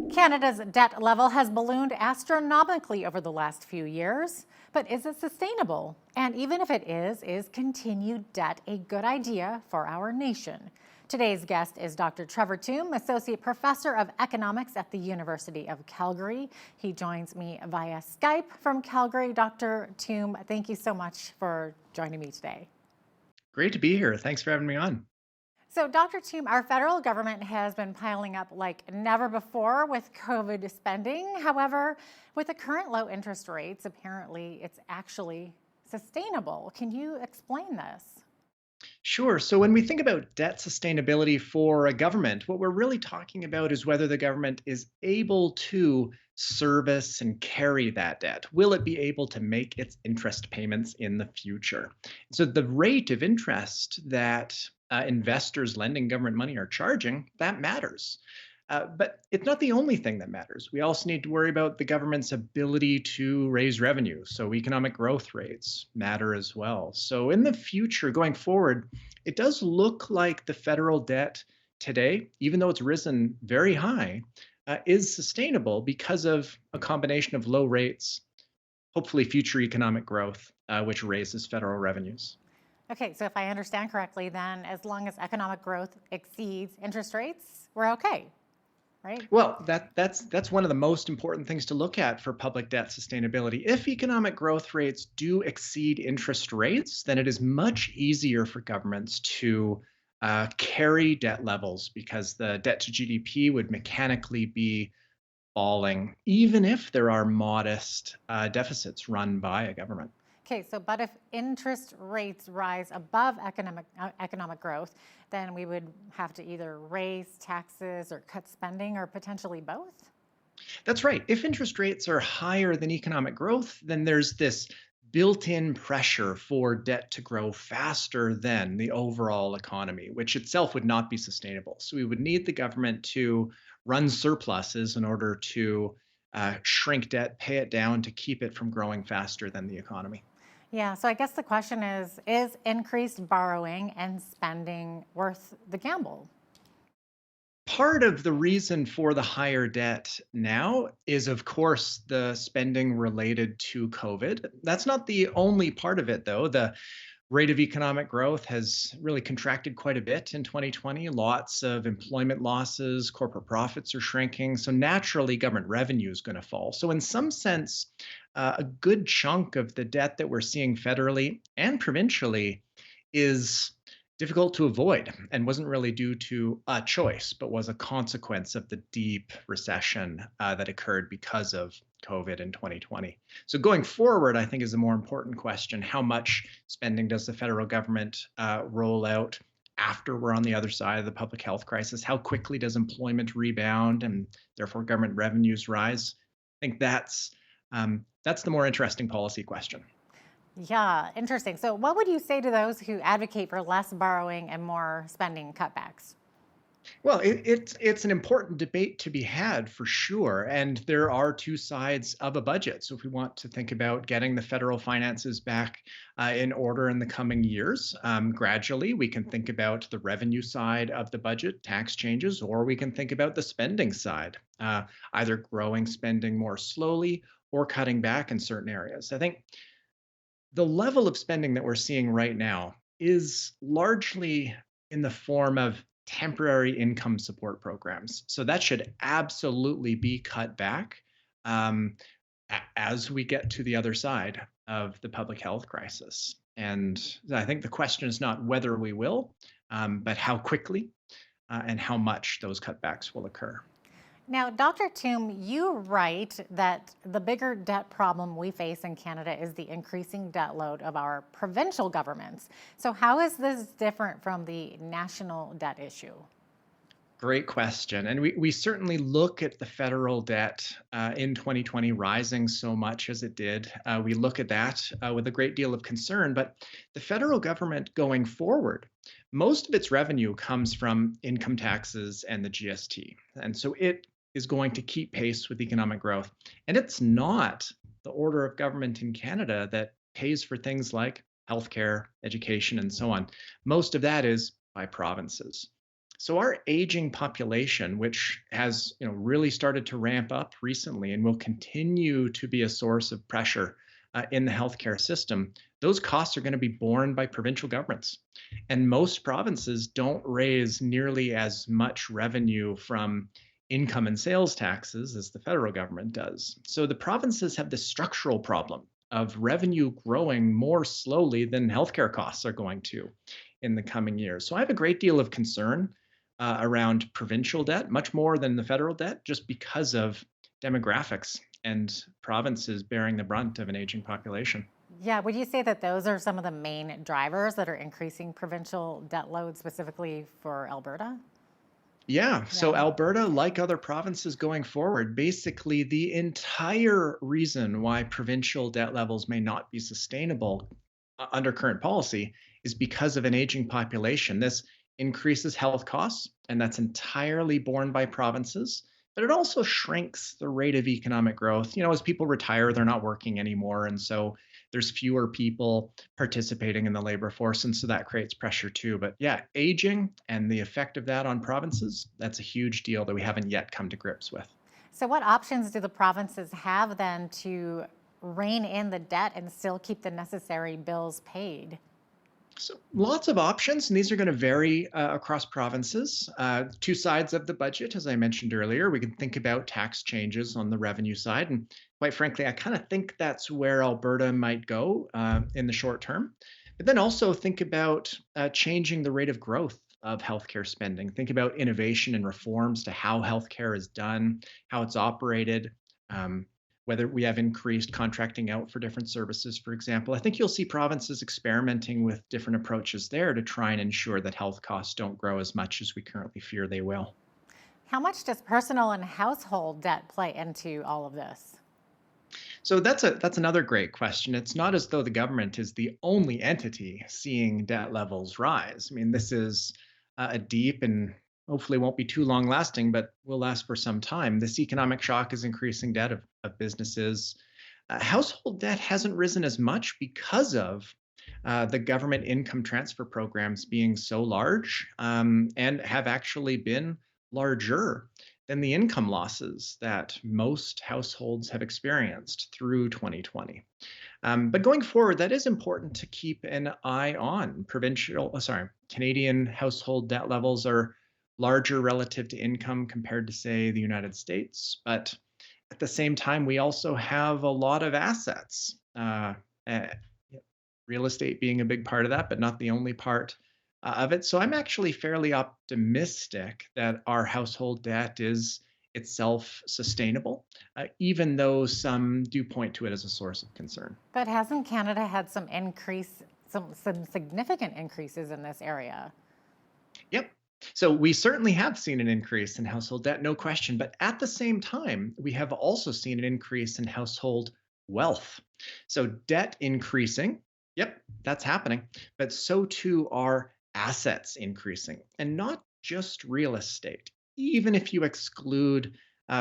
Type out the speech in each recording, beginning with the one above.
Canada's debt level has ballooned astronomically over the last few years. But is it sustainable? And even if it is continued debt a good idea for our nation? Today's guest is Dr. Trevor Tombe, Associate Professor of Economics at the University of Calgary. He joins me via Skype from Calgary. Dr. Tombe, thank you so much for joining me today. Great to be here. Thanks for having me on. So, Dr. Tombe, our federal government has been piling up like never before with COVID spending. However, with the current low interest rates, apparently it's actually sustainable. Can you explain this? Sure. So, when we think about debt sustainability for a government, what we're really talking about is whether the government is able to service and carry that debt. Will it be able to make its interest payments in the future? So, the rate of interest that investors lending government money are charging, that matters. But it's not the only thing that matters. We also need to worry about the government's ability to raise revenue. So economic growth rates matter as well. So in the future, going forward, it does look like the federal debt today, even though it's risen very high, is sustainable because of a combination of low rates, hopefully future economic growth, which raises federal revenues. Okay, so if I understand correctly, then as long as economic growth exceeds interest rates, we're okay, right? Well, that's one of the most important things to look at for public debt sustainability. If economic growth rates do exceed interest rates, then it is much easier for governments to carry debt levels because the debt to GDP would mechanically be falling, even if there are modest deficits run by a government. Okay, so but if interest rates rise above economic growth, then we would have to either raise taxes or cut spending or potentially both. That's right. If interest rates are higher than economic growth, then there's this built in pressure for debt to grow faster than the overall economy, which itself would not be sustainable. So we would need the government to run surpluses in order to shrink debt, pay it down to keep it from growing faster than the economy. Yeah, so I guess the question is increased borrowing and spending worth the gamble? Part of the reason for the higher debt now is, of course, the spending related to COVID. That's not the only part of it, though. The rate of economic growth has really contracted quite a bit in 2020. Lots of employment losses, corporate profits are shrinking. So naturally, government revenue is going to fall. So, in some sense, a good chunk of the debt that we're seeing federally and provincially is difficult to avoid and wasn't really due to a choice, but was a consequence of the deep recession that occurred because of COVID in 2020. So going forward, I think is a more important question. How much spending does the federal government roll out after we're on the other side of the public health crisis? How quickly does employment rebound and therefore government revenues rise? I think that's the more interesting policy question. Yeah, interesting. So, what would you say to those who advocate for less borrowing and more spending cutbacks? Well, it's an important debate to be had for sure, and there are two sides of a budget. So, if we want to think about getting the federal finances back in order in the coming years, gradually, we can think about the revenue side of the budget, tax changes, or we can think about the spending side, either growing spending more slowly or cutting back in certain areas. I think the level of spending that we're seeing right now is largely in the form of temporary income support programs. So that should absolutely be cut back um, as we get to the other side of the public health crisis. And I think the question is not whether we will, but how quickly and how much those cutbacks will occur. Now, Dr. Tombe, you write that the bigger debt problem we face in Canada is the increasing debt load of our provincial governments. So, how is this different from the national debt issue? Great question. And we certainly look at the federal debt in 2020 rising so much as it did. We look at that with a great deal of concern. But the federal government going forward, most of its revenue comes from income taxes and the GST. And so it is going to keep pace with economic growth. And it's not the order of government in Canada that pays for things like healthcare, education, and so on. Most of that is by provinces. So our aging population, which has really started to ramp up recently and will continue to be a source of pressure in the healthcare system, those costs are going to be borne by provincial governments. And most provinces don't raise nearly as much revenue from income and sales taxes as the federal government does. So the provinces have this structural problem of revenue growing more slowly than healthcare costs are going to in the coming years. So I have a great deal of concern around provincial debt, much more than the federal debt, just because of demographics and provinces bearing the brunt of an aging population. Yeah, would you say that those are some of the main drivers that are increasing provincial debt load specifically for Alberta? Yeah, so Yeah. Alberta, like other provinces going forward, basically the entire reason why provincial debt levels may not be sustainable under current policy is because of an aging population. This increases health costs, and that's entirely borne by provinces. But it also shrinks the rate of economic growth. As people retire, they're not working anymore. And so there's fewer people participating in the labor force. And so that creates pressure too. But yeah, aging and the effect of that on provinces, that's a huge deal that we haven't yet come to grips with. So, what options do the provinces have then to rein in the debt and still keep the necessary bills paid? So lots of options, and these are going to vary across provinces. Two sides of the budget, as I mentioned earlier, we can think about tax changes on the revenue side, and quite frankly, I kind of think that's where Alberta might go in the short term. But then also think about changing the rate of growth of healthcare spending. Think about innovation and reforms to how healthcare is done, how it's operated. Um, Whether we have increased contracting out for different services, for example. I think you'll see provinces experimenting with different approaches there to try and ensure that health costs don't grow as much as we currently fear they will. How much does personal and household debt play into all of this? So that's another great question. It's not as though the government is the only entity seeing debt levels rise. I mean, this is a deep and hopefully won't be too long lasting, but will last for some time. This economic shock is increasing debt of businesses. Household debt hasn't risen as much because of the government income transfer programs being so large and have actually been larger than the income losses that most households have experienced through 2020. But going forward, that is important to keep an eye on. Canadian household debt levels are larger relative to income compared to, say, the United States. But at the same time, we also have a lot of assets. Uh, Real estate being a big part of that, but not the only part of it. So I'm actually fairly optimistic that our household debt is itself sustainable, even though some do point to it as a source of concern. But hasn't Canada had some significant increases in this area? Yep. So we certainly have seen an increase in household debt, no question. But at the same time, we have also seen an increase in household wealth. So debt increasing, yep, that's happening. But so too are assets increasing, and not just real estate. Even if you exclude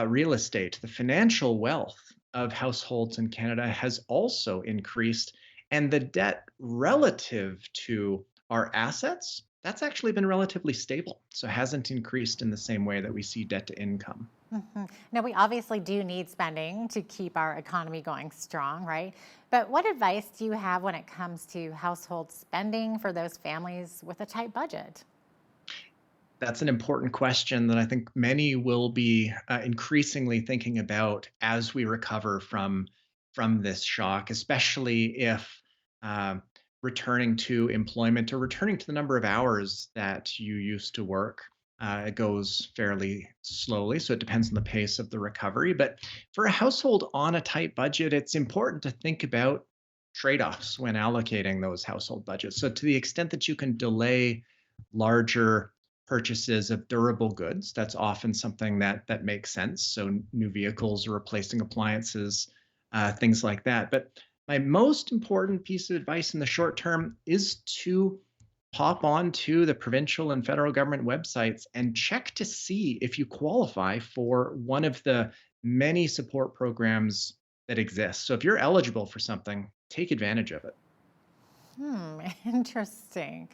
real estate, the financial wealth of households in Canada has also increased. And the debt relative to our assets, that's actually been relatively stable. So it hasn't increased in the same way that we see debt to income. Now, we obviously do need spending to keep our economy going strong, right? But what advice do you have when it comes to household spending for those families with a tight budget? That's an important question that I think many will be increasingly thinking about as we recover from this shock, especially if uh, returning to employment or returning to the number of hours that you used to work. It goes fairly slowly, so it depends on the pace of the recovery. But for a household on a tight budget, it's important to think about trade offs when allocating those household budgets. So, to the extent that you can delay larger purchases of durable goods. That's often something that makes sense. So new vehicles or replacing appliances, things like that. But my most important piece of advice in the short term is to pop on to the provincial and federal government websites and check to see if you qualify for one of the many support programs that exist. So if you're eligible for something, take advantage of it. Interesting.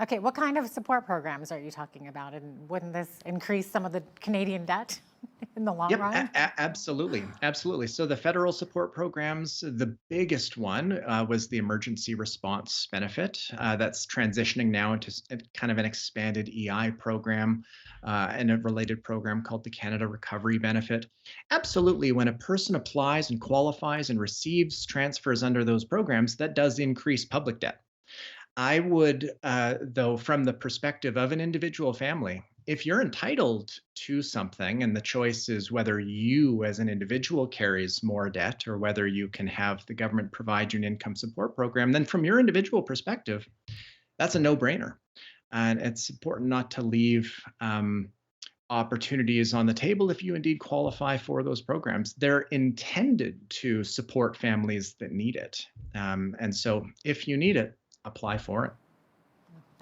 Okay, what kind of support programs are you talking about? And wouldn't this increase some of the Canadian debt in the long Yep, run? absolutely, absolutely. So the federal support programs, the biggest one was the emergency response benefit. That's transitioning now into kind of an expanded EI program and a related program called the Canada Recovery Benefit. Absolutely, when a person applies and qualifies and receives transfers under those programs, that does increase public debt. I would, though, from the perspective of an individual family, if you're entitled to something and the choice is whether you as an individual carries more debt or whether you can have the government provide you an income support program, then from your individual perspective, that's a no brainer. And it's important not to leave opportunities on the table if you indeed qualify for those programs. They're intended to support families that need it. And so if you need it, apply for it.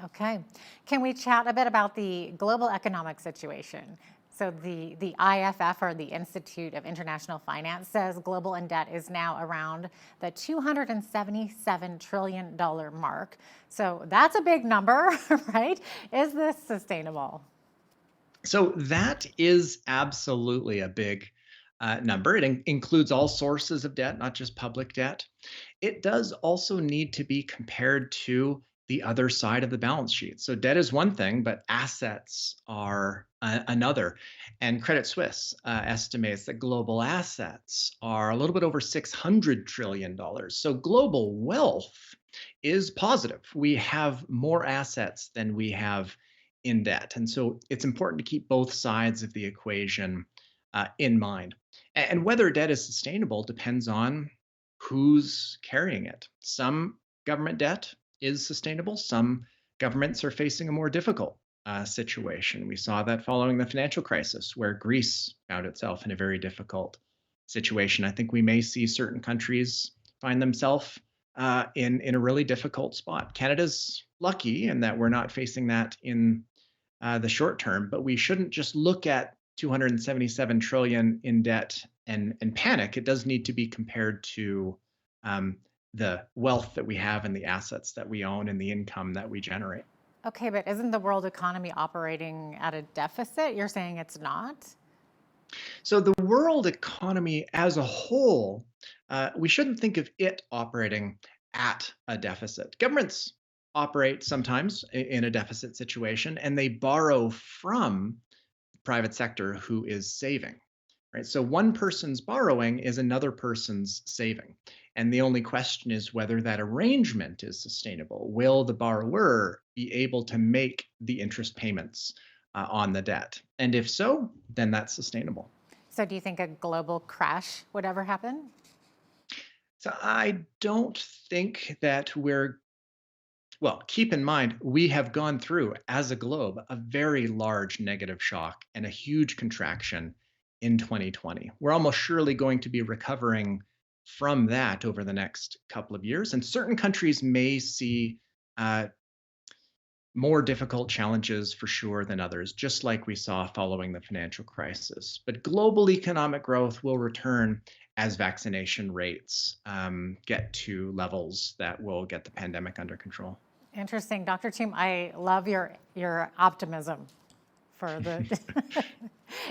Okay. Can we chat a bit about the global economic situation? So the IFF, or the Institute of International Finance, says global in debt is now around the $277 trillion mark. So that's a big number, right? Is this sustainable? So that is absolutely a big number. It includes all sources of debt, not just public debt. It does also need to be compared to the other side of the balance sheet. So debt is one thing, but assets are another. And Credit Suisse estimates that global assets are a little bit over $600 trillion. So global wealth is positive. We have more assets than we have in debt. And so it's important to keep both sides of the equation in mind. And whether debt is sustainable depends on who's carrying it. Some government debt is sustainable. Some governments are facing a more difficult situation. We saw that following the financial crisis, where Greece found itself in a very difficult situation. I think we may see certain countries find themselves in a really difficult spot. Canada's lucky in that we're not facing that in the short term, but we shouldn't just look at 277 trillion in debt and panic. It does need to be compared to um, the wealth that we have and the assets that we own and the income that we generate. Okay, but isn't the world economy operating at a deficit? You're saying it's not? So the world economy as a whole, we shouldn't think of it operating at a deficit. Governments operate sometimes in a deficit situation, and they borrow from the private sector who is saving. Right? So one person's borrowing is another person's saving. And the only question is whether that arrangement is sustainable. Will the borrower be able to make the interest payments on the debt? And if so, then that's sustainable. So do you think a global crash would ever happen? So I don't think that well, keep in mind, we have gone through as a globe a very large negative shock and a huge contraction in 2020. We're almost surely going to be recovering from that over the next couple of years. And certain countries may see uh, more difficult challenges for sure than others, just like we saw following the financial crisis. But global economic growth will return as vaccination rates get to levels that will get the pandemic under control. Interesting. Dr. Tombe, I love your optimism for the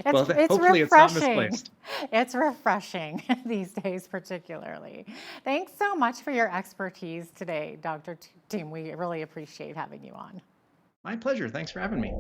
Well, it's hopefully it's not refreshing. misplaced. It's refreshing these days particularly. Thanks so much for your expertise today, Dr. Tombe. We really appreciate having you on. My pleasure. Thanks for having me.